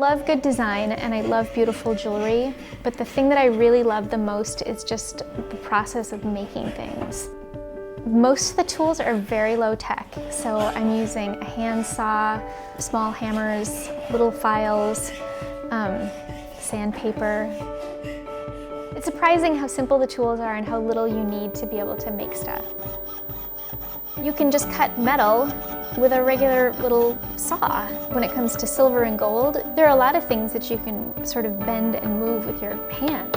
love good design and I love beautiful jewelry, but the thing that I really love the most is just the process of making things. Most of the tools are very low tech, so I'm using a hand saw, small hammers, little files, sandpaper. It's surprising how simple the tools are and how little you need to be able to make stuff. You can just cut metal with a regular little saw. When it comes to silver and gold, there are a lot of things that you can sort of bend and move with your hand.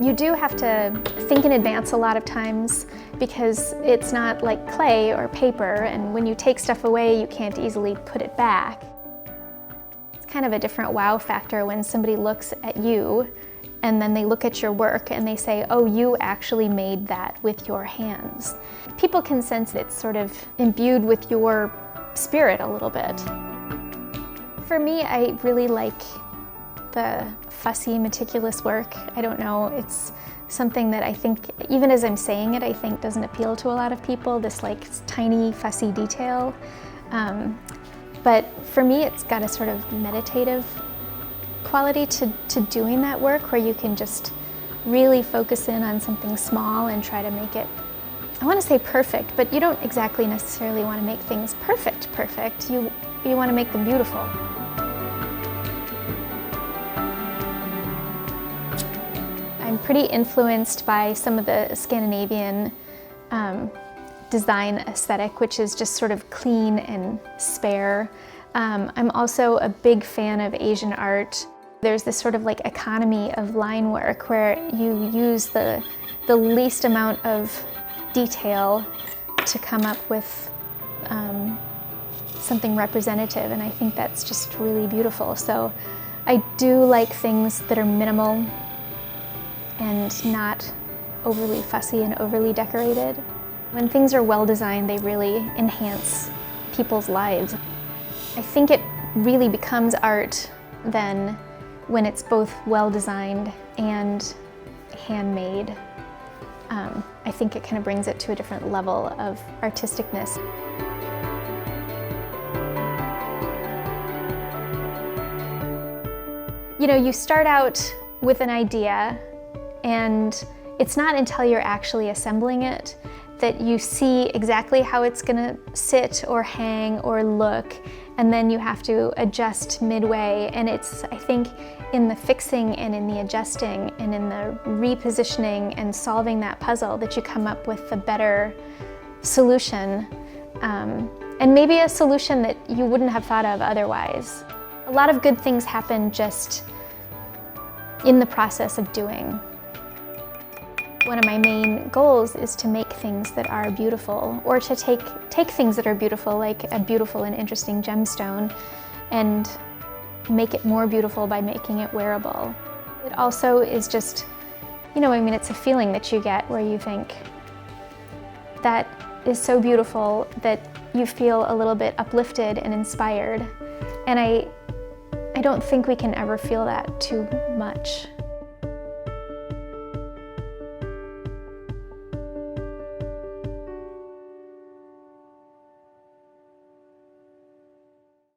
You do have to think in advance a lot of times because it's not like clay or paper, and when you take stuff away, you can't easily put it back. It's kind of a different wow factor when somebody looks at you and then they look at your work and they say, oh, you actually made that with your hands. People can sense it's sort of imbued with your spirit a little bit. For me, I really like the fussy, meticulous work. I don't know, it's something that I think, even as I'm saying it, I think doesn't appeal to a lot of people, this like tiny, fussy detail. But for me, it's got a sort of meditative quality to doing that work where you can just really focus in on something small and try to make it, I want to say perfect, but you don't exactly necessarily want to make things perfect. You want to make them beautiful. I'm pretty influenced by some of the Scandinavian design aesthetic, which is just sort of clean and spare. I'm also a big fan of Asian art. There's this sort of like economy of line work where you use the least amount of detail to come up with something representative, and I think that's just really beautiful. So I do like things that are minimal and not overly fussy and overly decorated. When things are well designed, they really enhance people's lives. I think it really becomes art then when it's both well designed and handmade. I think it kind of brings it to a different level of artisticness. You know, you start out with an idea, and it's not until you're actually assembling it that you see exactly how it's gonna sit or hang or look, and then you have to adjust midway. And it's, I think, in the fixing and in the adjusting and in the repositioning and solving that puzzle that you come up with the better solution, and maybe a solution that you wouldn't have thought of otherwise. A lot of good things happen just in the process of doing. One of my main goals is to make things that are beautiful, or to take things that are beautiful, like a beautiful and interesting gemstone, and make it more beautiful by making it wearable. It also is just, you know, I mean, it's a feeling that you get where you think, that is so beautiful that you feel a little bit uplifted and inspired. And I don't think we can ever feel that too much.